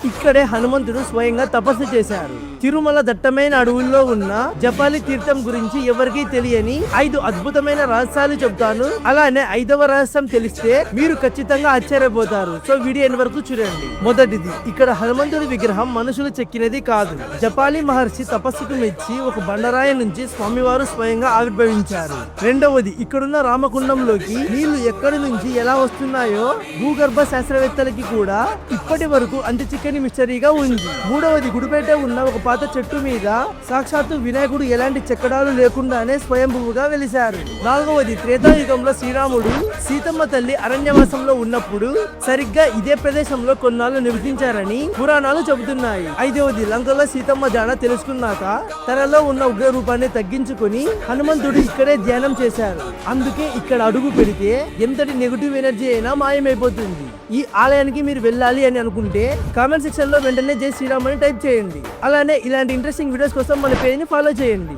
ఇక్కడే హనుమంతుడు స్వయంగా తపస్సు చేశారు. తిరుమల దట్టమైన అడవుల్లో ఉన్న జపాలి తీర్థం గురించి ఎవరికీ తెలియని 5 అద్భుతమైన రహస్యాలు చెప్తాను. అలానే 5వ రహస్యం తెలిస్తే మీరు ఖచ్చితంగా ఆశ్చర్యపోతారు. సో వీడియో ఎన్ని వరకు చూడండి. మొదటిది, ఇక్కడ హనుమంతుడి విగ్రహం మనుషులు చెక్కినది కాదు. జపాలి మహర్షి తపస్సుకు మెచ్చి ఒక బండరాయి నుంచి స్వామివారు స్వయంగా ఆవిర్భవించారు. రెండవది, ఇక్కడున్న రామకుండంలోకి నీళ్లు ఎక్కడి నుంచి ఎలా వస్తున్నాయో భూగర్భ శాస్త్రవేత్తలకి కూడా ఇప్పటి వరకు అంత చిక్కని మిస్టరీగా ఉంది. మూడవది, గుడిపేట ఉన్న ఒక పాత చెట్టు మీద సాక్షాత్తు వినాయకుడు ఎలాంటి చెక్కడాలు లేకుండానే స్వయంభువుగా వెలిశారు. నాలుగవది, త్రేతాయుగంలో శ్రీరాముడు సీతమ్మ తల్లి అరణ్యవాసంలో ఉన్నప్పుడు సరిగ్గా ఇదే ప్రదేశంలో కొన్నాళ్ళు నివసించారని పురాణాలు చెబుతున్నాయి. ఐదవది, లంకలో సీతమ్మ జాడ తెలుసుకున్నాక తనలో ఉన్న ఉగ్ర రూపాన్ని తగ్గించుకుని హనుమంతుడు ఇక్కడే ధ్యానం చేశారు. అందుకే ఇక్కడ అడుగు పెడితే ఎంతటి నెగటివ్ ఎనర్జీ అయినా మాయమైపోతుంది. ఈ ఆలయానికి మీరు వెళ్ళాలి అని అనుకుంటే కామెంట్ సెక్షన్ లో వెంటనే జై శ్రీరామ్ అని టైప్ చేయండి. అలానే ఇలాంటి ఇంట్రెస్టింగ్ వీడియోస్ కోసం మన పేజ్ ని ఫాలో చేయండి.